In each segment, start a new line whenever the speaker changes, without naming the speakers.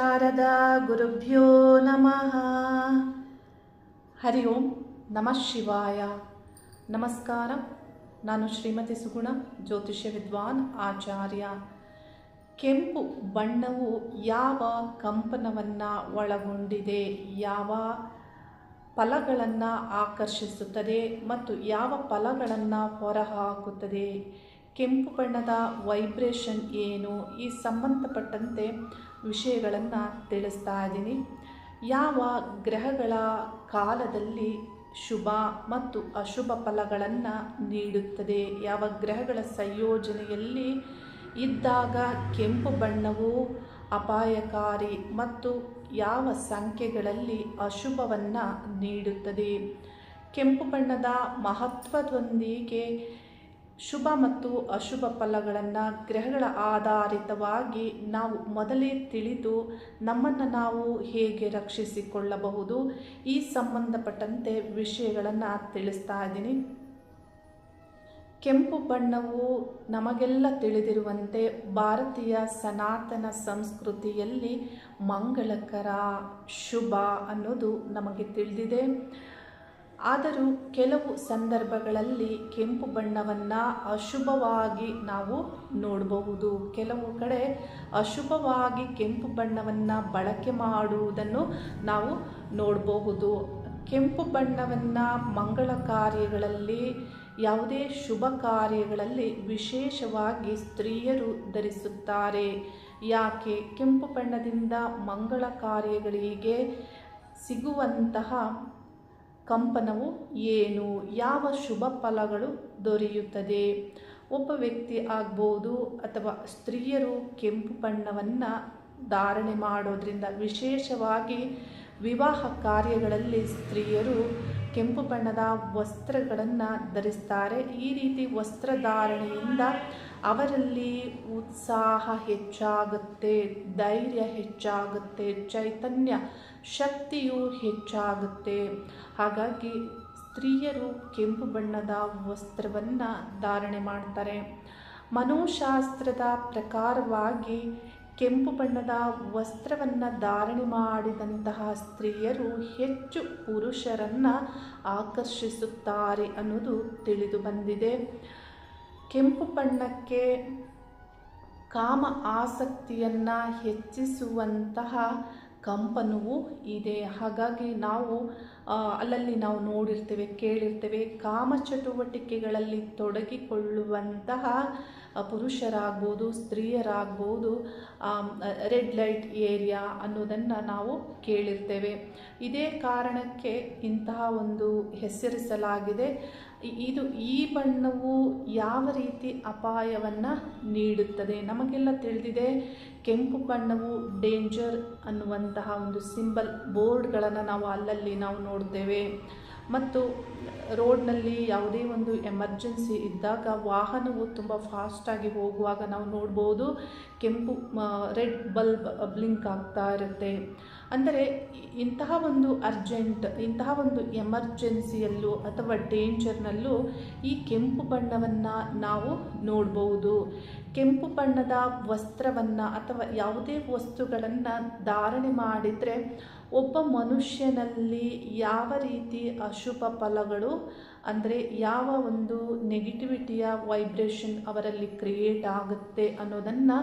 ಶಾರದಾ ಗುರುಭ್ಯೋ ನಮಃ. ಹರಿ ಓಂ ನಮಃ ಶಿವಾಯ. ನಮಸ್ಕಾರ. ನಾನು ಶ್ರೀಮತಿ ಸುಗುಣ, ಜ್ಯೋತಿಷ್ಯ ವಿದ್ವಾನ್ ಆಚಾರ್ಯ. ಕೆಂಪು ಬಣ್ಣವು ಯಾವ ಕಂಪನವನ್ನು ಒಳಗೊಂಡಿದೆ, ಯಾವ ಫಲಗಳನ್ನು ಆಕರ್ಷಿಸುತ್ತದೆ ಮತ್ತು ಯಾವ ಫಲಗಳನ್ನು ಹೊರಹಾಕುತ್ತದೆ, ಕೆಂಪು ಬಣ್ಣದ ವೈಬ್ರೇಷನ್ ಏನು, ಈ ಸಂಬಂಧಪಟ್ಟಂತೆ ವಿಷಯಗಳನ್ನು ತಿಳಿಸ್ತಾ ಇದ್ದೀನಿ. ಯಾವ ಗ್ರಹಗಳ ಕಾಲದಲ್ಲಿ ಶುಭ ಮತ್ತು ಅಶುಭ ಫಲಗಳನ್ನು ನೀಡುತ್ತದೆ, ಯಾವ ಗ್ರಹಗಳ ಸಂಯೋಜನೆಯಲ್ಲಿ ಇದ್ದಾಗ ಕೆಂಪು ಬಣ್ಣವು ಅಪಾಯಕಾರಿ ಮತ್ತು ಯಾವ ಸಂಖ್ಯೆಗಳಲ್ಲಿ ಅಶುಭವನ್ನು ನೀಡುತ್ತದೆ, ಕೆಂಪು ಬಣ್ಣದ ಮಹತ್ವದೊಂದಿಗೆ ಶುಭ ಮತ್ತು ಅಶುಭ ಫಲಗಳನ್ನು ಗ್ರಹಗಳ ಆಧಾರಿತವಾಗಿ ನಾವು ಮೊದಲೇ ತಿಳಿದು ನಮ್ಮನ್ನು ನಾವು ಹೇಗೆ ರಕ್ಷಿಸಿಕೊಳ್ಳಬಹುದು, ಈ ಸಂಬಂಧಪಟ್ಟಂತೆ ವಿಷಯಗಳನ್ನು ತಿಳಿಸ್ತಾ ಇದ್ದೀನಿ. ಕೆಂಪು ಬಣ್ಣವು ನಮಗೆಲ್ಲ ತಿಳಿದಿರುವಂತೆ ಭಾರತೀಯ ಸನಾತನ ಸಂಸ್ಕೃತಿಯಲ್ಲಿ ಮಂಗಳಕರ, ಶುಭ ಅನ್ನೋದು ನಮಗೆ ತಿಳಿದಿದೆ. ಆದರೂ ಕೆಲವು ಸಂದರ್ಭಗಳಲ್ಲಿ ಕೆಂಪು ಬಣ್ಣವನ್ನು ಅಶುಭವಾಗಿ ನಾವು ನೋಡಬಹುದು. ಕೆಲವು ಕಡೆ ಅಶುಭವಾಗಿ ಕೆಂಪು ಬಣ್ಣವನ್ನು ಬಳಕೆ ಮಾಡುವುದನ್ನು ನಾವು ನೋಡಬಹುದು. ಕೆಂಪು ಬಣ್ಣವನ್ನು ಮಂಗಳ ಕಾರ್ಯಗಳಲ್ಲಿ, ಯಾವುದೇ ಶುಭ ಕಾರ್ಯಗಳಲ್ಲಿ ವಿಶೇಷವಾಗಿ ಸ್ತ್ರೀಯರು ಧರಿಸುತ್ತಾರೆ. ಯಾಕೆ? ಕೆಂಪು ಬಣ್ಣದಿಂದ ಮಂಗಳ ಕಾರ್ಯಗಳಿಗೆ ಸಿಗುವಂತಹ ಕಂಪನವು ಏನು, ಯಾವ ಶುಭ ಫಲಗಳು ದೊರೆಯುತ್ತದೆ. ಒಬ್ಬ ವ್ಯಕ್ತಿ ಆಗ್ಬೋದು ಅಥವಾ ಸ್ತ್ರೀಯರು ಕೆಂಪು ಬಣ್ಣವನ್ನು ಧಾರಣೆ ಮಾಡೋದ್ರಿಂದ, ವಿಶೇಷವಾಗಿ ವಿವಾಹ ಕಾರ್ಯಗಳಲ್ಲಿ ಸ್ತ್ರೀಯರು ಕೆಂಪು ಬಣ್ಣದ ವಸ್ತ್ರಗಳನ್ನು ಧರಿಸ್ತಾರೆ. ಈ ರೀತಿ ವಸ್ತ್ರಧಾರಣೆಯಿಂದ ಅವರಲ್ಲಿ ಉತ್ಸಾಹ ಹೆಚ್ಚಾಗುತ್ತೆ, ಧೈರ್ಯ ಹೆಚ್ಚಾಗುತ್ತೆ, ಚೈತನ್ಯ ಶಕ್ತಿಯು ಹೆಚ್ಚಾಗುತ್ತೆ. ಹಾಗಾಗಿ ಸ್ತ್ರೀಯರು ಕೆಂಪು ಬಣ್ಣದ ವಸ್ತ್ರವನ್ನು ಧಾರಣೆ ಮಾಡ್ತಾರೆ. ಮನೋಶಾಸ್ತ್ರದ ಪ್ರಕಾರವಾಗಿ ಕೆಂಪು ಬಣ್ಣದ ವಸ್ತ್ರವನ್ನು ಧಾರಣೆ ಮಾಡಿದಂತಹ ಸ್ತ್ರೀಯರು ಹೆಚ್ಚು ಪುರುಷರನ್ನು ಆಕರ್ಷಿಸುತ್ತಾರೆ ಅನ್ನೋದು ತಿಳಿದು ಬಂದಿದೆ. ಕೆಂಪು ಬಣ್ಣಕ್ಕೆ ಕಾಮ ಆಸಕ್ತಿಯನ್ನು ಹೆಚ್ಚಿಸುವಂತಹ ಕಂಪನವೂ ಇದೆ. ಹಾಗಾಗಿ ನಾವು ಅಲ್ಲಲ್ಲಿ ನಾವು ನೋಡಿರ್ತೇವೆ, ಕೇಳಿರ್ತೇವೆ, ಕಾಮ ಚಟುವಟಿಕೆಗಳಲ್ಲಿ ತೊಡಗಿಕೊಳ್ಳುವಂತಹ ಪುರುಷರಾಗ್ಬೋದು, ಸ್ತ್ರೀಯರಾಗ್ಬೋದು ರೆಡ್ ಲೈಟ್ ಏರಿಯಾ ಅನ್ನೋದನ್ನು ನಾವು ಕೇಳಿರ್ತೇವೆ. ಇದೇ ಕಾರಣಕ್ಕೆ ಇಂತಹ ಒಂದು ಹೆಸರಿಸಲಾಗಿದೆ. ಈ ಬಣ್ಣವು ಯಾವ ರೀತಿ ಅಪಾಯವನ್ನು ನೀಡುತ್ತದೆ? ನಮಗೆಲ್ಲ ತಿಳಿದಿದೆ, ಕೆಂಪು ಬಣ್ಣವು ಡೇಂಜರ್ ಅನ್ನುವಂತಹ ಒಂದು ಸಿಂಬಲ್ ಬೋರ್ಡ್ಗಳನ್ನು ನಾವು ಅಲ್ಲಲ್ಲಿ ನಾವು ನೋಡ್ತೇವೆ. ಮತ್ತು ರೋಡ್ನಲ್ಲಿ ಯಾವುದೇ ಒಂದು ಎಮರ್ಜೆನ್ಸಿ ಇದ್ದಾಗ ವಾಹನವು ತುಂಬ ಫಾಸ್ಟಾಗಿ ಹೋಗುವಾಗ ನಾವು ನೋಡ್ಬೋದು, ಕೆಂಪು ರೆಡ್ ಬಲ್ಬ್ ಬ್ಲಿಂಕ್ ಆಗ್ತಾ ಇರುತ್ತೆ. ಅಂದರೆ ಇಂತಹ ಒಂದು ಅರ್ಜೆಂಟ್, ಇಂತಹ ಒಂದು ಎಮರ್ಜೆನ್ಸಿಯಲ್ಲೂ ಅಥವಾ ಡೇಂಜರ್ನಲ್ಲೂ ಈ ಕೆಂಪು ಬಣ್ಣವನ್ನು ನಾವು ನೋಡ್ಬೋದು. ಕೆಂಪು ಬಣ್ಣದ ವಸ್ತ್ರವನ್ನು ಅಥವಾ ಯಾವುದೇ ವಸ್ತುಗಳನ್ನು ಧಾರಣೆ ಮಾಡಿದರೆ ಒಬ್ಬ ಮನುಷ್ಯನಲ್ಲಿ ಯಾವ ರೀತಿ ಅಶುಭ ಫಲಗಳು, ಅಂದರೆ ಯಾವ ಒಂದು ನೆಗೆಟಿವಿಟಿಯ ವೈಬ್ರೇಷನ್ ಅವರಲ್ಲಿ ಕ್ರಿಯೇಟ್ ಆಗುತ್ತೆ ಅನ್ನೋದನ್ನು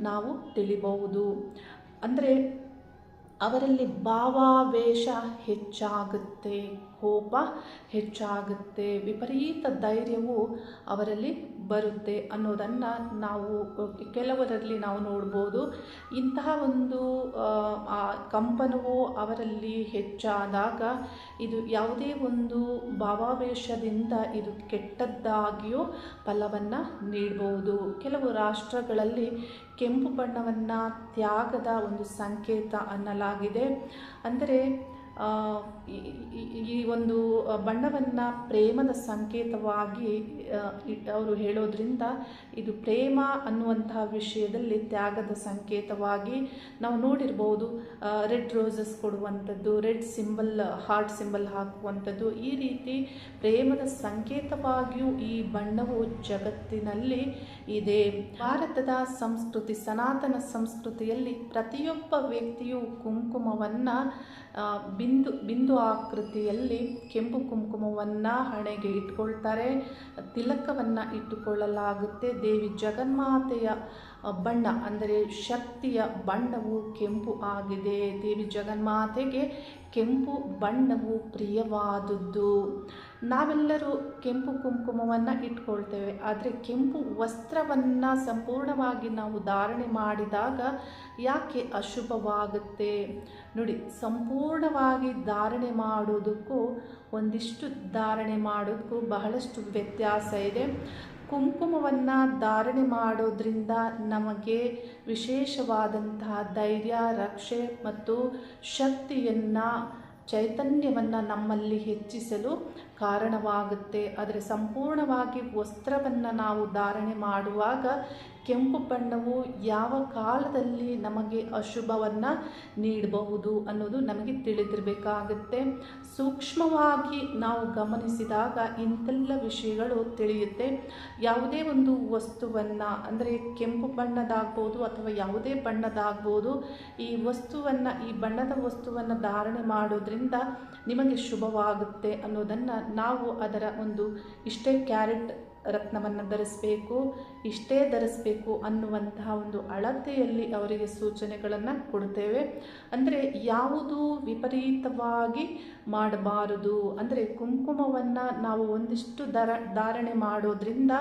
ನಾವು ತಿಳಿಬಹುದು. ಅಂದರೆ ಅವರಲ್ಲಿ ಭಾವಾವೇಶ ಹೆಚ್ಚಾಗುತ್ತೆ, ಕೋಪ ಹೆಚ್ಚಾಗುತ್ತೆ, ವಿಪರೀತ ಧೈರ್ಯವು ಅವರಲ್ಲಿ ಬರುತ್ತೆ ಅನ್ನೋದನ್ನು ನಾವು ಕೆಲವರಲ್ಲಿ ನಾವು ನೋಡ್ಬೋದು. ಇಂತಹ ಒಂದು ಕಂಪನವು ಅವರಲ್ಲಿ ಹೆಚ್ಚಾದಾಗ ಇದು ಯಾವುದೇ ಒಂದು ಭಾವಾವೇಶದಿಂದ ಇದು ಕೆಟ್ಟದ್ದಾಗಿಯೂ ಫಲವನ್ನು ನೀಡಬಹುದು. ಕೆಲವು ರಾಷ್ಟ್ರಗಳಲ್ಲಿ ಕೆಂಪು ಬಣ್ಣವನ್ನು ತ್ಯಾಗದ ಒಂದು ಸಂಕೇತ ಅನ್ನಲಾಗಿದೆ. ಅಂದರೆ ಈ ಒಂದು ಬಣ್ಣವನ್ನು ಪ್ರೇಮದ ಸಂಕೇತವಾಗಿ ಅವರು ಹೇಳೋದ್ರಿಂದ ಇದು ಪ್ರೇಮ ಅನ್ನುವಂತಹ ವಿಷಯದಲ್ಲಿ ತ್ಯಾಗದ ಸಂಕೇತವಾಗಿ ನಾವು ನೋಡಿರ್ಬೋದು. ರೆಡ್ ರೋಸಸ್ ಕೊಡುವಂಥದ್ದು, ರೆಡ್ ಸಿಂಬಲ್, ಹಾರ್ಟ್ ಸಿಂಬಲ್ ಹಾಕುವಂಥದ್ದು, ಈ ರೀತಿ ಪ್ರೇಮದ ಸಂಕೇತವಾಗಿಯೂ ಈ ಬಣ್ಣವು ಜಗತ್ತಿನಲ್ಲಿ ಇದೆ. ಭಾರತದ ಸಂಸ್ಕೃತಿ, ಸನಾತನ ಸಂಸ್ಕೃತಿಯಲ್ಲಿ ಪ್ರತಿಯೊಬ್ಬ ವ್ಯಕ್ತಿಯು ಕುಂಕುಮವನ್ನು ಬಿಂದು ಆಕೃತಿಯಲ್ಲಿ ಕೆಂಪು ಕುಂಕುಮವನ್ನು ಹಣೆಗೆ ಇಟ್ಕೊಳ್ತಾರೆ. ತಿಲಕವನ್ನು ಇಟ್ಟುಕೊಳ್ಳಲಾಗುತ್ತೆ. ದೇವಿ ಜಗನ್ಮಾತೆಯ ಬಣ್ಣ ಅಂದರೆ ಶಕ್ತಿಯ ಬಣ್ಣವು ಕೆಂಪು ಆಗಿದೆ. ದೇವಿ ಜಗನ್ಮಾತೆಗೆ ಕೆಂಪು ಬಣ್ಣವು ಪ್ರಿಯವಾದದ್ದು. ನಾವೆಲ್ಲರೂ ಕೆಂಪು ಕುಂಕುಮವನ್ನು ಇಟ್ಕೊಳ್ತೇವೆ, ಆದರೆ ಕೆಂಪು ವಸ್ತ್ರವನ್ನು ಸಂಪೂರ್ಣವಾಗಿ ನಾವು ಧಾರಣೆ ಮಾಡಿದಾಗ ಯಾಕೆ ಅಶುಭವಾಗುತ್ತೆ ನೋಡಿ. ಸಂಪೂರ್ಣವಾಗಿ ಧಾರಣೆ ಮಾಡೋದಕ್ಕೂ ಒಂದಿಷ್ಟು ಧಾರಣೆ ಮಾಡೋದಕ್ಕೂ ಬಹಳಷ್ಟು ವ್ಯತ್ಯಾಸ ಇದೆ. ಕುಂಕುಮವನ್ನು ಧಾರಣೆ ಮಾಡೋದ್ರಿಂದ ನಮಗೆ ವಿಶೇಷವಾದಂತಹ ಧೈರ್ಯ, ರಕ್ಷೆ ಮತ್ತು ಶಕ್ತಿಯನ್ನು, ಚೈತನ್ಯವನ್ನು ನಮ್ಮಲ್ಲಿ ಹೆಚ್ಚಿಸಲು ಕಾರಣವಾಗುತ್ತೆ. ಆದರೆ ಸಂಪೂರ್ಣವಾಗಿ ವಸ್ತ್ರವನ್ನು ನಾವು ಧಾರಣೆ ಮಾಡುವಾಗ ಕೆಂಪು ಬಣ್ಣವು ಯಾವ ಕಾಲದಲ್ಲಿ ನಮಗೆ ಅಶುಭವನ್ನು ನೀಡಬಹುದು ಅನ್ನೋದು ನಮಗೆ ತಿಳಿದಿರಬೇಕಾಗುತ್ತೆ. ಸೂಕ್ಷ್ಮವಾಗಿ ನಾವು ಗಮನಿಸಿದಾಗ ಇಂತೆಲ್ಲ ವಿಷಯಗಳು ತಿಳಿಯುತ್ತೆ. ಯಾವುದೇ ಒಂದು ವಸ್ತುವನ್ನು, ಅಂದರೆ ಕೆಂಪು ಬಣ್ಣದಾಗ್ಬೋದು ಅಥವಾ ಯಾವುದೇ ಬಣ್ಣದಾಗ್ಬೋದು, ಈ ವಸ್ತುವನ್ನು, ಈ ಬಣ್ಣದ ವಸ್ತುವನ್ನು ಧಾರಣೆ ಮಾಡೋದ್ರಿಂದ ನಿಮಗೆ ಶುಭವಾಗುತ್ತೆ ಅನ್ನೋದನ್ನು ನಾವು ಅದರ ಒಂದು ಇಷ್ಟೇ ಕ್ಯಾರೆಟ್ ರತ್ನವನ್ನು ಧರಿಸಬೇಕು, ಇಷ್ಟೇ ಧರಿಸಬೇಕು ಅನ್ನುವಂತಹ ಒಂದು ಅಳತೆಯಲ್ಲಿ ಅವರಿಗೆ ಸೂಚನೆಗಳನ್ನು ಕೊಡ್ತೇವೆ. ಅಂದರೆ ಯಾವುದು ವಿಪರೀತವಾಗಿ ಮಾಡಬಾರದು. ಅಂದರೆ ಕುಂಕುಮವನ್ನು ನಾವು ಒಂದಿಷ್ಟು ಧಾರಣೆ ಮಾಡೋದ್ರಿಂದ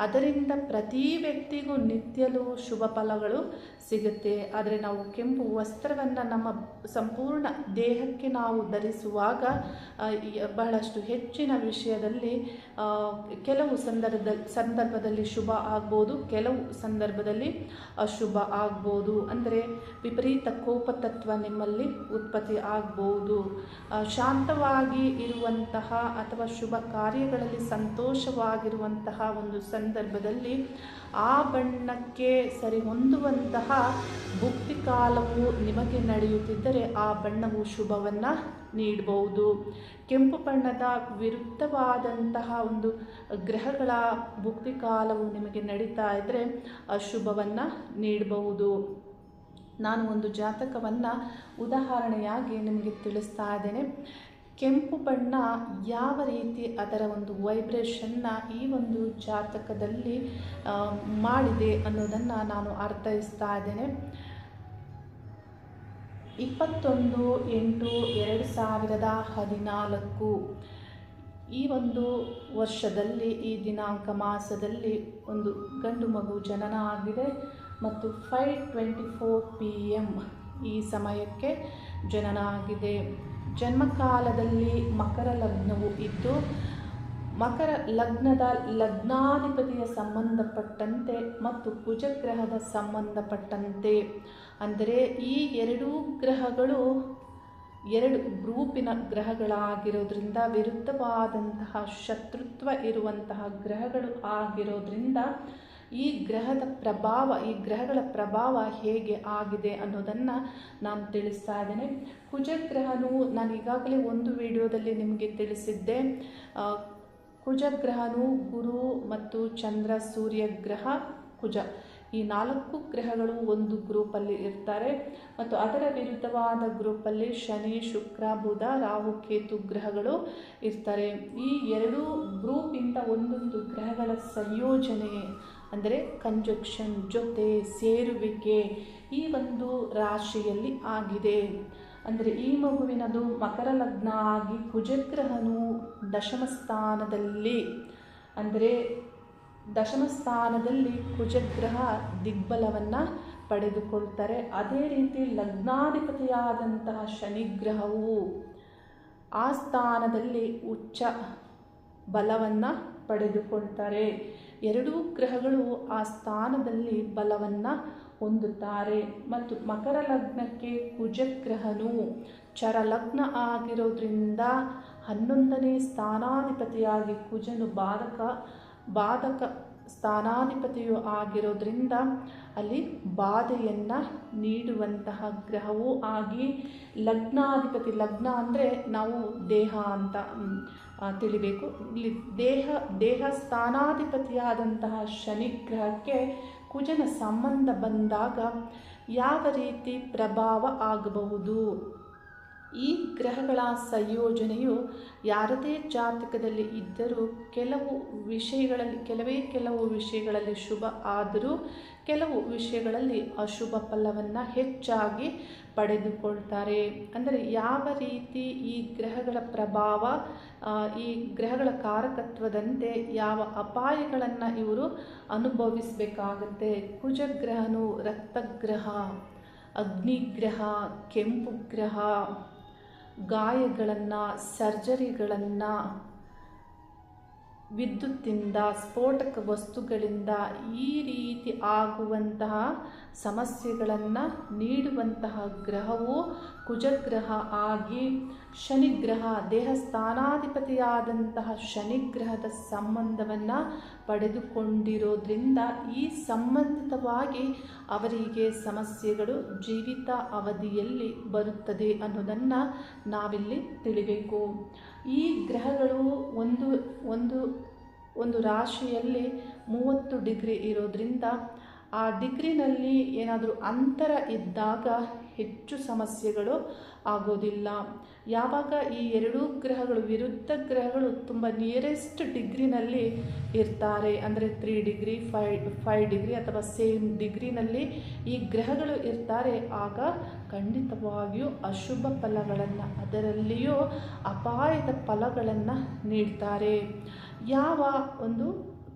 ಅದರಿಂದ ಪ್ರತಿ ವ್ಯಕ್ತಿಗೂ ನಿತ್ಯಲೂ ಶುಭ ಫಲಗಳು ಸಿಗುತ್ತೆ. ಆದರೆ ನಾವು ಕೆಂಪು ವಸ್ತ್ರವನ್ನು ನಮ್ಮ ಸಂಪೂರ್ಣ ದೇಹಕ್ಕೆ ನಾವು ಧರಿಸುವಾಗ ಬಹಳಷ್ಟು ಹೆಚ್ಚಿನ ವಿಷಯದಲ್ಲಿ ಕೆಲವು ಸಂದರ್ಭದಲ್ಲಿ ಶುಭ ಆಗ್ಬೋದು, ಕೆಲವು ಸಂದರ್ಭದಲ್ಲಿ ಅಶುಭ ಆಗ್ಬೋದು. ಅಂದರೆ ವಿಪರೀತ ಕೋಪತತ್ವ ನಿಮ್ಮಲ್ಲಿ ಉತ್ಪತ್ತಿ ಆಗ್ಬೋದು. ಶಾಂತವಾಗಿ ಇರುವಂತಹ ಅಥವಾ ಶುಭ ಕಾರ್ಯಗಳಲ್ಲಿ ಸಂತೋಷವಾಗಿರುವಂತಹ ಒಂದು ಸಂದರ್ಭದಲ್ಲಿ ಆ ಬಣ್ಣಕ್ಕೆ ಸರಿ ಹೊಂದುವಂತಹ ಭುಕ್ತಿ ಕಾಲವು ನಿಮಗೆ ನಡೆಯುತ್ತಿದ್ದರೆ ಆ ಬಣ್ಣವು ಶುಭವನ್ನು ನೀಡಬಹುದು. ಕೆಂಪು ಬಣ್ಣದ ವಿರುದ್ಧವಾದಂತಹ ಒಂದು ಗ್ರಹಗಳ ಭುಕ್ತಿ ಕಾಲವು ನಿಮಗೆ ನಡೀತಾ ಇದ್ದರೆ ಅಶುಭವನ್ನು ನೀಡಬಹುದು. ನಾನು ಒಂದು ಜಾತಕವನ್ನು ಉದಾಹರಣೆಯಾಗಿ ನಿಮಗೆ ತಿಳಿಸ್ತಾ ಇದ್ದೇನೆ. ಕೆಂಪು ಬಣ್ಣ ಯಾವ ರೀತಿ ಅದರ ಒಂದು ವೈಬ್ರೇಷನ್ನ ಈ ಒಂದು ಜಾತಕದಲ್ಲಿ ಮಾಡಿದೆ ಅನ್ನೋದನ್ನು ನಾನು ಅರ್ಥೈಸ್ತಾ ಇದ್ದೇನೆ. 21/8/2014 ಈ ಒಂದು ವರ್ಷದಲ್ಲಿ, ಈ ದಿನಾಂಕ ಮಾಸದಲ್ಲಿ ಒಂದು ಗಂಡು ಮಗು ಜನನ ಆಗಿದೆ ಮತ್ತು 5:24 PM ಈ ಸಮಯಕ್ಕೆ ಜನನ ಆಗಿದೆ. ಜನ್ಮಕಾಲದಲ್ಲಿ ಮಕರ ಲಗ್ನವು ಇದ್ದು, ಮಕರ ಲಗ್ನದ ಲಗ್ನಾಧಿಪತಿಯ ಸಂಬಂಧಪಟ್ಟಂತೆ ಮತ್ತು ಕುಜಗ್ರಹದ ಸಂಬಂಧಪಟ್ಟಂತೆ, ಅಂದರೆ ಈ ಎರಡೂ ಗ್ರಹಗಳು ಎರಡು ಗ್ರೂಪಿನ ಗ್ರಹಗಳಾಗಿರೋದ್ರಿಂದ, ವಿರುದ್ಧವಾದಂತಹ ಶತ್ರುತ್ವ ಇರುವಂತಹ ಗ್ರಹಗಳು ಆಗಿರೋದ್ರಿಂದ ಈ ಗ್ರಹಗಳ ಪ್ರಭಾವ ಹೇಗೆ ಆಗಿದೆ ಅನ್ನೋದನ್ನು ನಾನು ತಿಳಿಸ್ತಾ ಇದ್ದೇನೆ. ಕುಜಗ್ರಹನು ನಾನು ಈಗಾಗಲೇ ಒಂದು ವಿಡಿಯೋದಲ್ಲಿ ನಿಮಗೆ ತಿಳಿಸಿದ್ದೆ. ಕುಜಗ್ರಹನು ಗುರು ಮತ್ತು ಚಂದ್ರ, ಸೂರ್ಯ ಗ್ರಹ, ಕುಜ ಈ 4 ಗ್ರಹಗಳು ಒಂದು ಗ್ರೂಪಲ್ಲಿ ಇರ್ತಾರೆ ಮತ್ತು ಅದರ ವಿರುದ್ಧವಾದ ಗ್ರೂಪಲ್ಲಿ ಶನಿ, ಶುಕ್ರ, ಬುಧ, ರಾಹು, ಕೇತು ಗ್ರಹಗಳು ಇರ್ತಾರೆ. ಈ ಎರಡೂ ಗ್ರೂಪಿಂದ ಒಂದೊಂದು ಗ್ರಹಗಳ ಸಂಯೋಜನೆ ಅಂದರೆ ಕಂಜಕ್ಷನ್, ಜೊತೆ ಸೇರುವಿಕೆ ಈ ಒಂದು ರಾಶಿಯಲ್ಲಿ ಆಗಿದೆ. ಅಂದರೆ ಈ ಮಗುವಿನದು ಮಕರ ಲಗ್ನ ಆಗಿ ಕುಜಗ್ರಹನು ದಶಮ ಸ್ಥಾನದಲ್ಲಿ, ಅಂದರೆ ದಶಮ ಸ್ಥಾನದಲ್ಲಿ ಕುಜಗ್ರಹ ದಿಗ್ಬಲವನ್ನು ಪಡೆದುಕೊಳ್ತಾರೆ. ಅದೇ ರೀತಿ ಲಗ್ನಾಧಿಪತಿಯಾದಂತಹ ಶನಿಗ್ರಹವು ಆ ಸ್ಥಾನದಲ್ಲಿ ಉಚ್ಚ ಬಲವನ್ನು ಪಡೆದುಕೊಳ್ತಾರೆ. ಎರಡೂ ಗ್ರಹಗಳು ಆ ಸ್ಥಾನದಲ್ಲಿ ಬಲವನ್ನು ಹೊಂದುತ್ತಾರೆ. ಮತ್ತು ಮಕರ ಲಗ್ನಕ್ಕೆ ಕುಜಗ್ರಹನು ಚರಲಗ್ನ ಆಗಿರೋದ್ರಿಂದ 11ನೇ ಸ್ಥಾನಾಧಿಪತಿಯಾಗಿ ಕುಜನು ಬಾಧಕ ಸ್ಥಾನಾಧಿಪತಿಯು ಆಗಿರೋದ್ರಿಂದ ಅಲ್ಲಿ ಬಾಧೆಯನ್ನು ನೀಡುವಂತಹ ಗ್ರಹವೂ ಆಗಿ, ಲಗ್ನಾಧಿಪತಿ, ಲಗ್ನ ಅಂದರೆ ನಾವು ದೇಹ ಅಂತ ತಿಳಿಬೇಕು. ಇಲ್ಲಿ ದೇಹ ಸ್ಥಾನಾಧಿಪತಿಯಾದಂತಹ ಶನಿ ಗ್ರಹಕ್ಕೆ ಕುಜನ ಸಂಬಂಧ ಬಂದಾಗ ಯಾವ ರೀತಿ ಪ್ರಭಾವ ಆಗಬಹುದು? ಈ ಗ್ರಹಗಳ ಸಂಯೋಜನೆಯು ಯಾರದೇ ಜಾತಕದಲ್ಲಿ ಇದ್ದರೂ ಕೆಲವೇ ಕೆಲವು ವಿಷಯಗಳಲ್ಲಿ ಶುಭ ಆದರೂ ಕೆಲವು ವಿಷಯಗಳಲ್ಲಿ ಅಶುಭ ಫಲವನ್ನು ಹೆಚ್ಚಾಗಿ ಪಡೆದುಕೊಳ್ತಾರೆ. ಅಂದರೆ ಯಾವ ರೀತಿ ಈ ಗ್ರಹಗಳ ಪ್ರಭಾವ, ಈ ಗ್ರಹಗಳ ಕಾರಕತ್ವದಂತೆ ಯಾವ ಅಪಾಯಗಳನ್ನು ಇವರು ಅನುಭವಿಸಬೇಕಾಗುತ್ತೆ. ಕುಜಗ್ರಹನು ರಕ್ತಗ್ರಹ, ಅಗ್ನಿಗ್ರಹ, ಕೆಂಪು ಗ್ರಹ, ಗಾಯಗಳನ್ನು, ಸರ್ಜರಿಗಳನ್ನು, ವಿದ್ಯುತ್ತಿಂದ, ಸ್ಫೋಟಕ ವಸ್ತುಗಳಿಂದ ಈ ರೀತಿ ಆಗುವಂತಹ ಸಮಸ್ಯೆಗಳನ್ನು ನೀಡುವಂತಹ ಗ್ರಹವು ಕುಜಗ್ರಹ ಆಗಿ, ಶನಿಗ್ರಹ ದೇಹ ಸ್ಥಾನಾಧಿಪತಿಯಾದಂತಹ ಶನಿಗ್ರಹದ ಸಂಬಂಧವನ್ನು ಪಡೆದುಕೊಂಡಿರೋದ್ರಿಂದ ಈ ಸಂಬಂಧಿತವಾಗಿ ಅವರಿಗೆ ಸಮಸ್ಯೆಗಳು ಜೀವಿತ ಅವಧಿಯಲ್ಲಿ ಬರುತ್ತದೆ ಅನ್ನೋದನ್ನು ನಾವಿಲ್ಲಿ ತಿಳಿಬೇಕು. ಈ ಗ್ರಹಗಳು ಒಂದು ರಾಶಿಯಲ್ಲಿ 30 ಡಿಗ್ರಿ ಇರೋದ್ರಿಂದ ಆ ಡಿಗ್ರಿನಲ್ಲಿ ಏನಾದರೂ ಅಂತರ ಇದ್ದಾಗ ಹೆಚ್ಚು ಸಮಸ್ಯೆಗಳು ಆಗೋದಿಲ್ಲ. ಯಾವಾಗ ಈ ಎರಡೂ ಗ್ರಹಗಳು, ವಿರುದ್ಧ ಗ್ರಹಗಳು ತುಂಬ ನಿಯರೆಸ್ಟ್ ಡಿಗ್ರಿನಲ್ಲಿ ಇರ್ತಾರೆ, ಅಂದರೆ 3 ಡಿಗ್ರಿ 5 ಡಿಗ್ರಿ ಅಥವಾ ಸೇಮ್ ಡಿಗ್ರಿನಲ್ಲಿ ಈ ಗ್ರಹಗಳು ಇರ್ತಾರೆ, ಆಗ ಖಂಡಿತವಾಗಿಯೂ ಅಶುಭ ಫಲಗಳನ್ನು, ಅದರಲ್ಲಿಯೂ ಅಪಾಯದ ಫಲಗಳನ್ನು ನೀಡ್ತಾರೆ. ಯಾವ ಒಂದು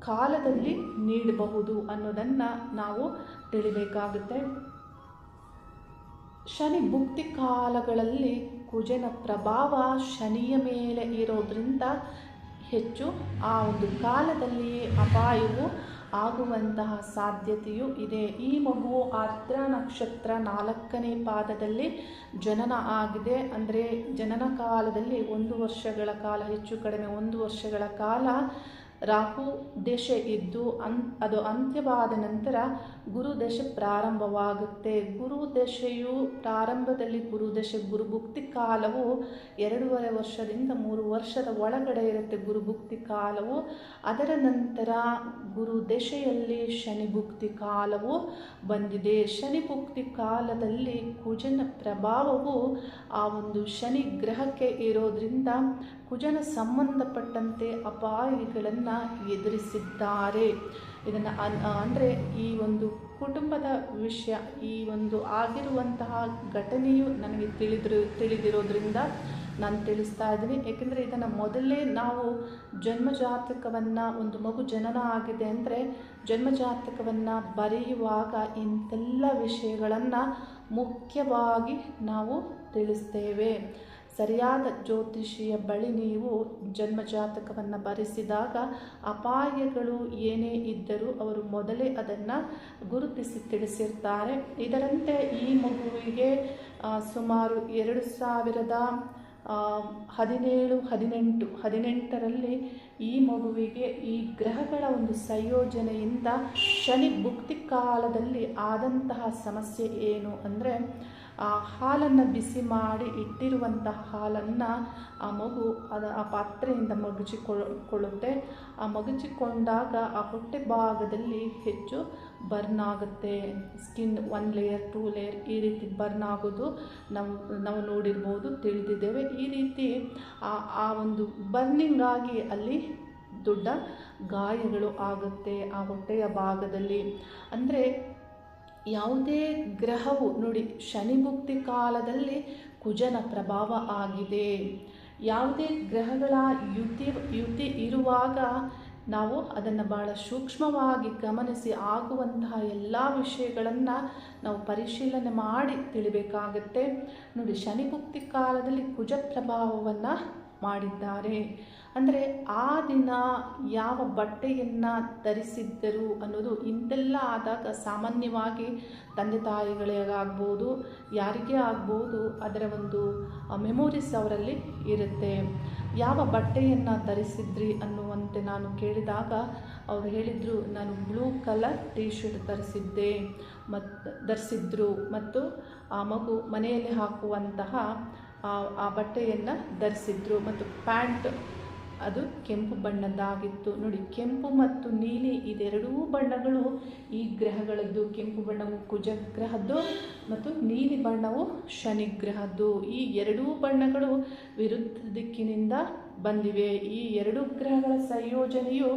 ಕಾಲದಲ್ಲಿ ನೀಡಬಹುದು ಅನ್ನೋದನ್ನು ನಾವು ತಿಳಿಬೇಕಾಗುತ್ತೆ. ಶನಿ ಭುಕ್ತಿ ಕಾಲಗಳಲ್ಲಿ ಕುಜನ ಪ್ರಭಾವ ಶನಿಯ ಮೇಲೆ ಇರೋದ್ರಿಂದ ಹೆಚ್ಚು ಆ ಒಂದು ಕಾಲದಲ್ಲಿಯೇ ಅಪಾಯವು ಆಗುವಂತಹ ಸಾಧ್ಯತೆಯೂ ಇದೆ. ಈ ಮಗುವು ಆರ್ದ್ರ ನಕ್ಷತ್ರ 4ನೇ ಪಾದದಲ್ಲಿ ಜನನ ಆಗಿದೆ. ಅಂದರೆ ಜನನ ಕಾಲದಲ್ಲಿ 1 ವರ್ಷಗಳ ಕಾಲ, ಹೆಚ್ಚು ಕಡಿಮೆ 1 ವರ್ಷಗಳ ಕಾಲ ರಾಹು ದಶೆ ಇದ್ದು ಅದು ಅಂತ್ಯವಾದ ನಂತರ ಗುರುದಶೆ ಪ್ರಾರಂಭವಾಗುತ್ತೆ. ಗುರುದಶೆಯು ಪ್ರಾರಂಭದಲ್ಲಿ ಗುರುಭುಕ್ತಿ ಕಾಲವು 2.5 ವರ್ಷದಿಂದ 3 ವರ್ಷದ ಒಳಗಡೆ ಇರುತ್ತೆ ಗುರುಭುಕ್ತಿ ಕಾಲವು. ಅದರ ನಂತರ ಗುರುದಶೆಯಲ್ಲಿ ಶನಿಭುಕ್ತಿ ಕಾಲವು ಬಂದಿದೆ. ಶನಿಭುಕ್ತಿ ಕಾಲದಲ್ಲಿ ಕುಜನ ಪ್ರಭಾವವು ಆ ಒಂದು ಶನಿ ಗ್ರಹಕ್ಕೆ ಇರೋದ್ರಿಂದ ಕುಜನ ಸಂಬಂಧಪಟ್ಟಂತೆ ಅಪಾಯಗಳನ್ನು ಎದುರಿಸಿದ್ದಾರೆ. ಇದನ್ನು ಅಂದರೆ ಈ ಒಂದು ಕುಟುಂಬದ ವಿಷಯ, ಈ ಒಂದು ಆಗಿರುವಂತಹ ಘಟನೆಯು ನನಗೆ ತಿಳಿದಿರೋದ್ರಿಂದ ನಾನು ತಿಳಿಸ್ತಾ ಇದ್ದೀನಿ. ಏಕೆಂದರೆ ಇದನ್ನು ಮೊದಲೇ ನಾವು ಜನ್ಮಜಾತಕವನ್ನು, ಒಂದು ಮಗು ಜನನ ಆಗಿದೆ ಅಂದರೆ ಜನ್ಮಜಾತಕವನ್ನು ಬರೆಯುವಾಗ ಇಂತೆಲ್ಲ ವಿಷಯಗಳನ್ನು ಮುಖ್ಯವಾಗಿ ನಾವು ತಿಳಿಸ್ತೇವೆ. ಸರಿಯಾದ ಜ್ಯೋತಿಷಿಯ ಬಳಿ ನೀವು ಜನ್ಮಜಾತಕವನ್ನು ಬರೆಸಿದಾಗ ಅಪಾಯಗಳು ಏನೇ ಇದ್ದರೂ ಅವರು ಮೊದಲೇ ಅದನ್ನು ಗುರುತಿಸಿ ತಿಳಿಸಿರ್ತಾರೆ. ಇದರಂತೆ ಈ ಮಗುವಿಗೆ ಸುಮಾರು 2017-18ರಲ್ಲಿ ಈ ಮಗುವಿಗೆ ಈ ಗ್ರಹಗಳ ಒಂದು ಸಂಯೋಜನೆಯಿಂದ ಶನಿ ಭುಕ್ತಿ ಕಾಲದಲ್ಲಿ ಆದಂತಹ ಸಮಸ್ಯೆ ಏನು ಅಂದರೆ, ಆ ಹಾಲನ್ನು ಬಿಸಿ ಮಾಡಿ ಇಟ್ಟಿರುವಂತಹ ಹಾಲನ್ನು ಆ ಮಗು ಆ ಪಾತ್ರೆಯಿಂದ ಮಗುಚಿಕೊಳ್ಳುತ್ತೆ. ಆ ಮಗುಚಿಕೊಂಡಾಗ ಆ ಹೊಟ್ಟೆ ಭಾಗದಲ್ಲಿ ಹೆಚ್ಚು ಬರ್ನ್ ಆಗುತ್ತೆ. ಸ್ಕಿನ್ 1 ಲೇಯರ್ 2 ಲೇಯರ್ ಈ ರೀತಿ ಬರ್ನ್ ಆಗೋದು ನಾವು ನೋಡಿರ್ಬೋದು, ತಿಳಿದಿದ್ದೇವೆ. ಈ ರೀತಿ ಆ ಒಂದು ಬರ್ನಿಂಗ್ ಆಗಿ ಅಲ್ಲಿ ದೊಡ್ಡ ಗಾಯಗಳು ಆಗುತ್ತೆ ಆ ಹೊಟ್ಟೆಯ ಭಾಗದಲ್ಲಿ. ಅಂದರೆ ಯಾವುದೇ ಗ್ರಹವು ನೋಡಿ, ಶನಿಭುಕ್ತಿ ಕಾಲದಲ್ಲಿ ಕುಜನ ಪ್ರಭಾವ ಆಗಿದೆ. ಯಾವುದೇ ಗ್ರಹಗಳ ಯುತಿ ಇರುವಾಗ ನಾವು ಅದನ್ನು ಬಹಳ ಸೂಕ್ಷ್ಮವಾಗಿ ಗಮನಿಸಿ ಆಗುವಂತಹ ಎಲ್ಲ ವಿಷಯಗಳನ್ನು ನಾವು ಪರಿಶೀಲನೆ ಮಾಡಿ ತಿಳಿಬೇಕಾಗತ್ತೆ. ನೋಡಿ, ಶನಿಭುಕ್ತಿ ಕಾಲದಲ್ಲಿ ಕುಜ ಪ್ರಭಾವವನ್ನು ಮಾಡಿದ್ದಾರೆ ಅಂದರೆ ಆ ದಿನ ಯಾವ ಬಟ್ಟೆಯನ್ನು ಧರಿಸಿದ್ದರು ಅನ್ನೋದು ಇಂತೆಲ್ಲ ಆದಾಗ ಸಾಮಾನ್ಯವಾಗಿ ತಂದೆ ತಾಯಿಗಳಿಗಾಗ್ಬೋದು, ಯಾರಿಗೇ ಆಗ್ಬೋದು, ಅದರ ಒಂದು ಮೆಮೊರೀಸ್ ಅವರಲ್ಲಿ ಇರುತ್ತೆ. ಯಾವ ಬಟ್ಟೆಯನ್ನು ಧರಿಸಿದ್ರಿ ಅನ್ನುವಂತೆ ನಾನು ಕೇಳಿದಾಗ ಅವರು ಹೇಳಿದರು, ನಾನು ಬ್ಲೂ ಕಲರ್ ಟೀ ಶರ್ಟ್ ಧರಿಸಿದ್ರು ಮತ್ತು ಆ ಮಗು ಮನೆಯಲ್ಲಿ ಹಾಕುವಂತಹ ಆ ಬಟ್ಟೆಯನ್ನು ಧರಿಸಿದ್ರು ಮತ್ತು ಪ್ಯಾಂಟ್ ಅದು ಕೆಂಪು ಬಣ್ಣದ್ದಾಗಿತ್ತು. ನೋಡಿ, ಕೆಂಪು ಮತ್ತು ನೀಲಿ ಇದೆರಡೂ ಬಣ್ಣಗಳು ಈ ಗ್ರಹಗಳದ್ದು. ಕೆಂಪು ಬಣ್ಣವು ಕುಜ ಗ್ರಹದ್ದು ಮತ್ತು ನೀಲಿ ಬಣ್ಣವು ಶನಿ ಗ್ರಹದ್ದು. ಈ ಎರಡೂ ಬಣ್ಣಗಳು ವಿರುದ್ಧ ದಿಕ್ಕಿನಿಂದ ಬಂದಿವೆ. ಈ ಎರಡು ಗ್ರಹಗಳ ಸಂಯೋಜನೆಯು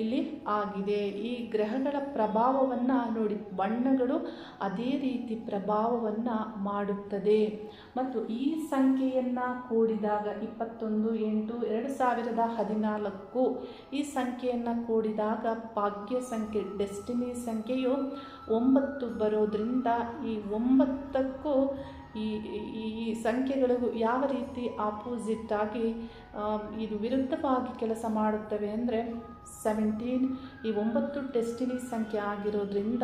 ಇಲ್ಲಿ ಆಗಿದೆ. ಈ ಗ್ರಹಗಳ ಪ್ರಭಾವವನ್ನು ನೋಡಿ, ಬಣ್ಣಗಳು ಅದೇ ರೀತಿ ಪ್ರಭಾವವನ್ನು ಮಾಡುತ್ತದೆ. ಮತ್ತು ಈ ಸಂಖ್ಯೆಯನ್ನು ಕೂಡಿದಾಗ 21/8/2014 ಈ ಸಂಖ್ಯೆಯನ್ನು ಕೂಡಿದಾಗ ಭಾಗ್ಯ ಸಂಖ್ಯೆ, ಡೆಸ್ಟಿನಿ ಸಂಖ್ಯೆಯು 9 ಬರೋದ್ರಿಂದ ಈ 9ಕ್ಕೂ ಈ ಸಂಖ್ಯೆಗಳು ಯಾವ ರೀತಿ ಆಪೋಸಿಟ್ ಆಗಿ ಇದು ವಿರುದ್ಧವಾಗಿ ಕೆಲಸ ಮಾಡುತ್ತವೆ ಅಂದರೆ 17 ಈ 9 ಡೆಸ್ಟಿನಿ ಸಂಖ್ಯೆ ಆಗಿರೋದ್ರಿಂದ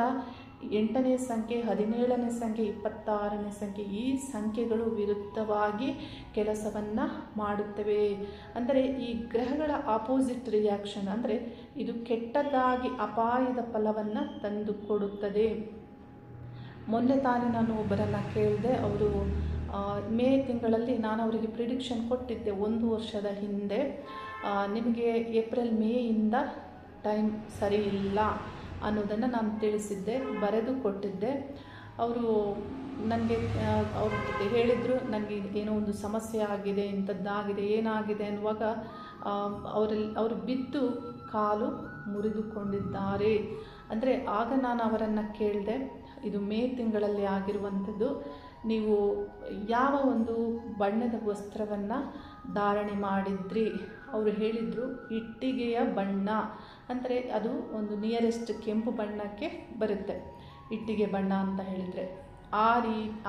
8ನೇ ಸಂಖ್ಯೆ, 17ನೇ ಸಂಖ್ಯೆ, 26ನೇ ಸಂಖ್ಯೆ ಈ ಸಂಖ್ಯೆಗಳು ವಿರುದ್ಧವಾಗಿ ಕೆಲಸವನ್ನು ಮಾಡುತ್ತವೆ. ಅಂದರೆ ಈ ಗ್ರಹಗಳ ಆಪೋಸಿಟ್ ರಿಯಾಕ್ಷನ್ ಅಂದರೆ ಇದು ಕೆಟ್ಟದಾಗಿ ಅಪಾಯದ ಫಲವನ್ನು ತಂದುಕೊಡುತ್ತದೆ. ಮೊನ್ನೆ ತಾನೇ ನಾನು ಒಬ್ಬರನ್ನು ಕೇಳಿದೆ. ಅವರು ಮೇ ತಿಂಗಳಲ್ಲಿ ನಾನು ಅವರಿಗೆ ಪ್ರಿಡಿಕ್ಷನ್ ಕೊಟ್ಟಿದ್ದೆ 1 ವರ್ಷದ ಹಿಂದೆ. ನಿಮಗೆ ಏಪ್ರಿಲ್ ಮೇಯಿಂದ ಟೈಮ್ ಸರಿ ಇಲ್ಲ ಅನ್ನೋದನ್ನು ನಾನು ತಿಳಿಸಿದ್ದೆ, ಬರೆದು ಕೊಟ್ಟಿದ್ದೆ. ಅವರು ನನಗೆ ಅವರು ಹೇಳಿದರು, ಏನೋ ಒಂದು ಸಮಸ್ಯೆ ಆಗಿದೆ, ಇಂಥದ್ದಾಗಿದೆ, ಏನಾಗಿದೆ ಅನ್ನುವಾಗ ಅವರು ಬಿದ್ದು ಕಾಲು ಮುರಿದುಕೊಂಡಿದ್ದಾರೆ. ಅಂದರೆ ಆಗ ನಾನು ಅವರನ್ನು ಕೇಳಿದೆ, ಇದು ಮೇ ತಿಂಗಳಲ್ಲಿ ಆಗಿರುವಂಥದ್ದು, ನೀವು ಯಾವ ಒಂದು ಬಣ್ಣದ ವಸ್ತ್ರವನ್ನು ಧಾರಣೆ ಮಾಡಿದ್ರಿ? ಅವರು ಹೇಳಿದರು, ಇಟ್ಟಿಗೆಯ ಬಣ್ಣ. ಅಂದರೆ ಅದು ಒಂದು ನಿಯರೆಸ್ಟ್ ಕೆಂಪು ಬಣ್ಣಕ್ಕೆ ಬರುತ್ತೆ, ಇಟ್ಟಿಗೆ ಬಣ್ಣ ಅಂತ ಹೇಳಿದರೆ.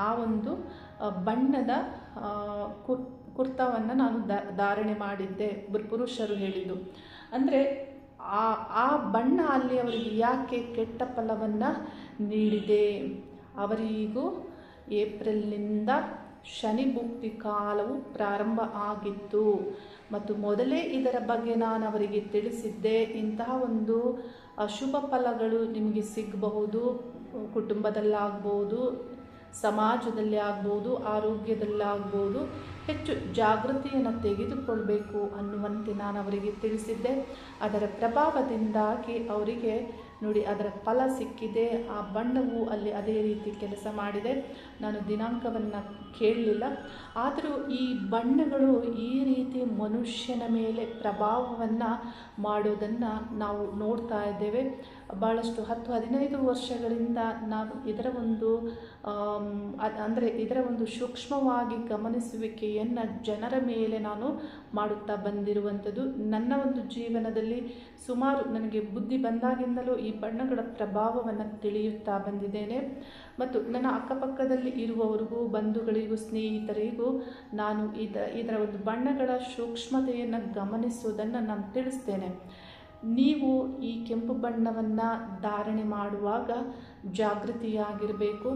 ಆ ಒಂದು ಬಣ್ಣದ ಕುರ್ತಾವನ್ನು ನಾನು ಧಾರಣೆ ಮಾಡಿದ್ದೆ, ಪುರುಷರು ಹೇಳಿದ್ದು. ಅಂದರೆ ಆ ಬಣ್ಣ ಅಲ್ಲಿ ಅವರಿಗೆ ಯಾಕೆ ಕೆಟ್ಟ ಫಲವನ್ನು ನೀಡಿದೆ? ಅವರಿಗೂ ಏಪ್ರಿಲ್ನಿಂದ ಶನಿ ಭುಕ್ತಿ ಕಾಲವು ಪ್ರಾರಂಭ ಆಗಿತ್ತು ಮತ್ತು ಮೊದಲೇ ಇದರ ಬಗ್ಗೆ ನಾನು ಅವರಿಗೆ ತಿಳಿಸಿದ್ದೆ. ಇಂತಹ ಒಂದು ಅಶುಭ ಫಲಗಳು ನಿಮಗೆ ಸಿಗಬಹುದು, ಕುಟುಂಬದಲ್ಲಾಗ್ಬೋದು, ಸಮಾಜದಲ್ಲಿ ಆಗ್ಬೋದು, ಆರೋಗ್ಯದಲ್ಲಾಗ್ಬೋದು. ಹೆಚ್ಚು ಜಾಗೃತಿಯನ್ನು ತೆಗೆದುಕೊಳ್ಬೇಕು ಅನ್ನುವಂತೆ ನಾನು ಅವರಿಗೆ ತಿಳಿಸಿದ್ದೆ. ಅದರ ಪ್ರಭಾವದಿಂದಾಗಿ ಅವರಿಗೆ ನೋಡಿ ಅದರ ಫಲ ಸಿಕ್ಕಿದೆ. ಆ ಬಣ್ಣವು ಅಲ್ಲಿ ಅದೇ ರೀತಿ ಕೆಲಸ ಮಾಡಿದೆ. ನಾನು ದಿನಾಂಕವನ್ನು ಕೇಳಲಿಲ್ಲ, ಆದರೂ ಈ ಬಣ್ಣಗಳು ಈ ರೀತಿ ಮನುಷ್ಯನ ಮೇಲೆ ಪ್ರಭಾವವನ್ನು ಮಾಡೋದನ್ನು ನಾವು ನೋಡ್ತಾ ಇದ್ದೇವೆ. ಭಾಳಷ್ಟು 10-15 ವರ್ಷಗಳಿಂದ ನಾನು ಇದರ ಒಂದು ಸೂಕ್ಷ್ಮವಾಗಿ ಗಮನಿಸುವಿಕೆಯನ್ನು ಜನರ ಮೇಲೆ ನಾನು ಮಾಡುತ್ತಾ ಬಂದಿರುವಂಥದ್ದು. ನನ್ನ ಒಂದು ಜೀವನದಲ್ಲಿ ಸುಮಾರು ನನಗೆ ಬುದ್ಧಿ ಬಂದಾಗಿಂದಲೂ ಈ ಬಣ್ಣಗಳ ಪ್ರಭಾವವನ್ನು ತಿಳಿಯುತ್ತಾ ಬಂದಿದ್ದೇನೆ. ಮತ್ತು ನನ್ನ ಅಕ್ಕಪಕ್ಕದಲ್ಲಿ ಇರುವವರಿಗೂ, ಬಂಧುಗಳಿಗೂ, ಸ್ನೇಹಿತರಿಗೂ ನಾನು ಇದರ ಒಂದು ಬಣ್ಣಗಳ ಸೂಕ್ಷ್ಮತೆಯನ್ನು ಗಮನಿಸುವುದನ್ನು ನಾನು ತಿಳಿಸ್ತೇನೆ. ನೀವು ಈ ಕೆಂಪು ಬಣ್ಣವನ್ನು ಧಾರಣೆ ಮಾಡುವಾಗ ಜಾಗೃತಿಯಾಗಿರಬೇಕು.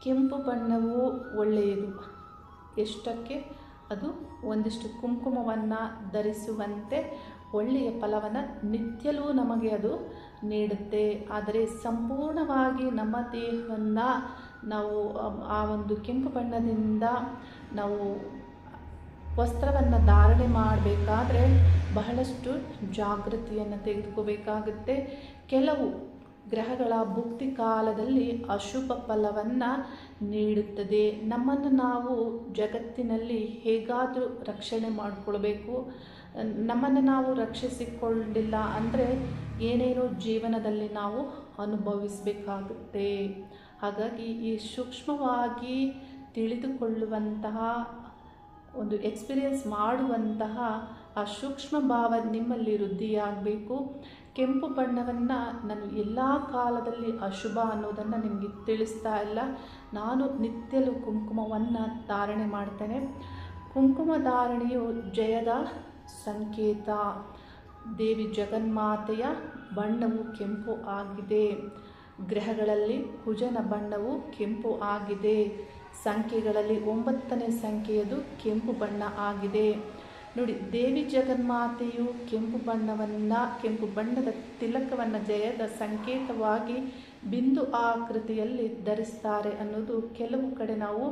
ಕೆಂಪು ಬಣ್ಣವು ಒಳ್ಳೆಯದು. ಎಷ್ಟಕ್ಕೆ? ಅದು ಒಂದಿಷ್ಟು ಕುಂಕುಮವನ್ನು ಧರಿಸುವಂತೆ ಒಳ್ಳೆಯ ಫಲವನ್ನು ನಿತ್ಯಲೂ ನಮಗೆ ಅದು ನೀಡುತ್ತೆ. ಆದರೆ ಸಂಪೂರ್ಣವಾಗಿ ನಮ್ಮ ದೇಹವನ್ನು ನಾವು ಆ ಒಂದು ಕೆಂಪು ಬಣ್ಣದಿಂದ ನಾವು ವಸ್ತ್ರವನ್ನು ಧಾರಣೆ ಮಾಡಬೇಕಾದ್ರೆ ಬಹಳಷ್ಟು ಜಾಗೃತಿಯನ್ನು ತೆಗೆದುಕೋಬೇಕಾಗುತ್ತೆ. ಕೆಲವು ಗ್ರಹಗಳ ಭುಕ್ತಿ ಕಾಲದಲ್ಲಿ ಅಶುಭ ಫಲವನ್ನು ನೀಡುತ್ತದೆ. ನಮ್ಮನ್ನು ನಾವು ಜಗತ್ತಿನಲ್ಲಿ ಹೇಗಾದರೂ ರಕ್ಷಣೆ ಮಾಡಿಕೊಳ್ಬೇಕು. ನಮ್ಮನ್ನು ನಾವು ರಕ್ಷಿಸಿಕೊಂಡಿಲ್ಲ ಅಂದರೆ ಏನೇನೋ ಜೀವನದಲ್ಲಿ ನಾವು ಅನುಭವಿಸಬೇಕಾಗುತ್ತೆ. ಹಾಗಾಗಿ ಈ ಸೂಕ್ಷ್ಮವಾಗಿ ತಿಳಿದುಕೊಳ್ಳುವಂತಹ ಒಂದು ಎಕ್ಸ್ಪೀರಿಯನ್ಸ್ ಮಾಡುವಂತಹ ಆ ಸೂಕ್ಷ್ಮ ಭಾವ ನಿಮ್ಮಲ್ಲಿ ವೃದ್ಧಿಯಾಗಬೇಕು. ಕೆಂಪು ಬಣ್ಣವನ್ನು ನಾನು ಎಲ್ಲ ಕಾಲದಲ್ಲಿ ಅಶುಭ ಅನ್ನೋದನ್ನು ನಿಮಗೆ ತಿಳಿಸ್ತಾ ಇಲ್ಲ. ನಾನು ನಿತ್ಯಲೂ ಕುಂಕುಮವನ್ನು ಧಾರಣೆ ಮಾಡ್ತೇನೆ. ಕುಂಕುಮ ಧಾರಣೆಯು ಜಯದ ಸಂಕೇತ. ದೇವಿ ಜಗನ್ಮಾತೆಯ ಬಣ್ಣವು ಕೆಂಪು ಆಗಿದೆ. ಗ್ರಹಗಳಲ್ಲಿ ಕುಜನ ಬಣ್ಣವು ಕೆಂಪು ಆಗಿದೆ. ಸಂಖ್ಯೆಗಳಲ್ಲಿ 9ನೇ ಸಂಖ್ಯೆಯದು ಕೆಂಪು ಬಣ್ಣ ಆಗಿದೆ. ನೋಡಿ, ದೇವಿ ಜಗನ್ಮಾತೆಯು ಕೆಂಪು ಬಣ್ಣದ ತಿಲಕವನ್ನು ಜಯದ ಸಂಕೇತವಾಗಿ ಬಿಂದು ಆಕೃತಿಯಲ್ಲಿ ಧರಿಸ್ತಾರೆ ಅನ್ನೋದು ಕೆಲವು ಕಡೆ ನಾವು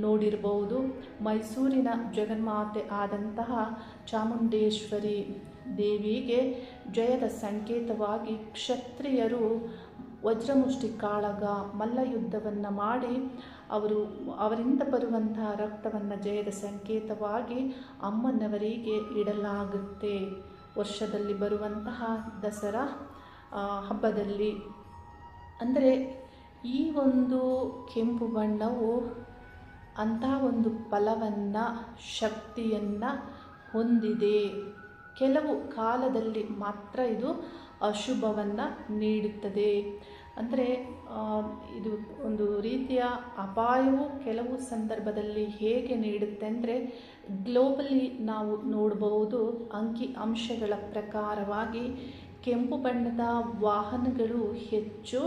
ನೋಡಿರಬಹುದು. ಮೈಸೂರಿನ ಜಗನ್ಮಾತೆ ಆದಂತಹ ಚಾಮುಂಡೇಶ್ವರಿ ದೇವಿಗೆ ಜಯದ ಸಂಕೇತವಾಗಿ ಕ್ಷತ್ರಿಯರು ವಜ್ರಮುಷ್ಟಿ ಕಾಳಗ ಮಲ್ಲಯುದ್ಧವನ್ನು ಮಾಡಿ ಅವರಿಂದ ಬರುವಂತಹ ರಕ್ತವನ್ನು ಜಯದ ಸಂಕೇತವಾಗಿ ಅಮ್ಮನವರಿಗೆ ಇಡಲಾಗುತ್ತೆ. ವರ್ಷದಲ್ಲಿ ಬರುವಂತಹ ದಸರಾ ಹಬ್ಬದಲ್ಲಿ. ಅಂದರೆ ಈ ಒಂದು ಕೆಂಪು ಬಣ್ಣವು ಅಂತಹ ಒಂದು ಫಲವನ್ನು, ಶಕ್ತಿಯನ್ನು ಹೊಂದಿದೆ. ಕೆಲವು ಕಾಲದಲ್ಲಿ ಮಾತ್ರ ಇದು ಅಶುಭವನ್ನು ನೀಡುತ್ತದೆ. ಅಂದರೆ ಇದು ಒಂದು ರೀತಿಯ ಅಪಾಯವು ಕೆಲವು ಸಂದರ್ಭದಲ್ಲಿ ಹೇಗೆ ನೀಡುತ್ತೆ ಅಂದರೆ, ಗ್ಲೋಬಲಿ ನಾವು ನೋಡಬಹುದು, ಅಂಕಿ ಅಂಶಗಳ ಪ್ರಕಾರವಾಗಿ ಕೆಂಪು ಬಣ್ಣದ ವಾಹನಗಳು ಹೆಚ್ಚು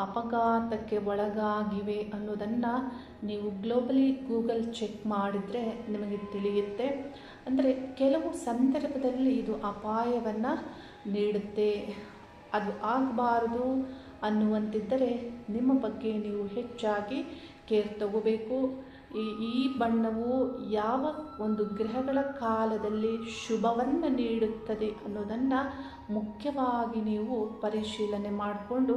ಅಪಘಾತಕ್ಕೆ ಒಳಗಾಗಿವೆ ಅನ್ನೋದನ್ನು ನೀವು ಗ್ಲೋಬಲಿ ಗೂಗಲ್ ಚೆಕ್ ಮಾಡಿದರೆ ನಿಮಗೆ ತಿಳಿಯುತ್ತೆ. ಅಂದರೆ ಕೆಲವು ಸಂದರ್ಭದಲ್ಲಿ ಇದು ಅಪಾಯವನ್ನು ನೀಡುತ್ತೆ. ಅದು ಆಗಬಾರದು ಅನ್ನುವಂತಿದ್ದರೆ ನಿಮ್ಮ ಬಗ್ಗೆ ನೀವು ಹೆಚ್ಚಾಗಿ ಕೇರ್ ತಗೋಬೇಕು. ಈ ಬಣ್ಣವು ಯಾವ ಒಂದು ಗ್ರಹಗಳ ಕಾಲದಲ್ಲಿ ಶುಭವನ್ನು ನೀಡುತ್ತದೆ ಅನ್ನೋದನ್ನು ಮುಖ್ಯವಾಗಿ ನೀವು ಪರಿಶೀಲನೆ ಮಾಡಿಕೊಂಡು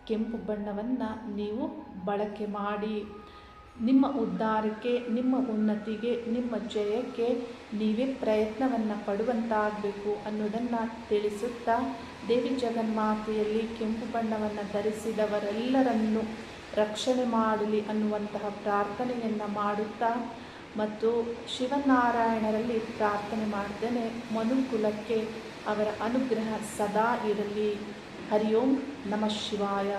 ಕೆಂಪು ಬಣ್ಣವನ್ನು ನೀವು ಬಳಕೆ ಮಾಡಿ. ನಿಮ್ಮ ಉದ್ಧಾರಕ್ಕೆ, ನಿಮ್ಮ ಉನ್ನತಿಗೆ, ನಿಮ್ಮ ಜಯಕ್ಕೆ ನೀವೇ ಪ್ರಯತ್ನವನ್ನು ಪಡುವಂತಾಗಬೇಕು ಅನ್ನೋದನ್ನು ತಿಳಿಸುತ್ತಾ, ದೇವಿ ಜಗನ್ಮಾತೆಯಲ್ಲಿ ಕೆಂಪು ಬಣ್ಣವನ್ನು ಧರಿಸಿದವರೆಲ್ಲರನ್ನು ರಕ್ಷಣೆ ಮಾಡಲಿ ಅನ್ನುವಂತಹ ಪ್ರಾರ್ಥನೆಯನ್ನು ಮಾಡುತ್ತಾ ಮತ್ತು ಶಿವನಾರಾಯಣರಲ್ಲಿ ಪ್ರಾರ್ಥನೆ ಮಾಡ್ತೇನೆ, ಮನುಕುಲಕ್ಕೆ ಅವರ ಅನುಗ್ರಹ ಸದಾ ಇರಲಿ. ಹರಿ ಓಂ ನಮಃ ಶಿವಾಯ.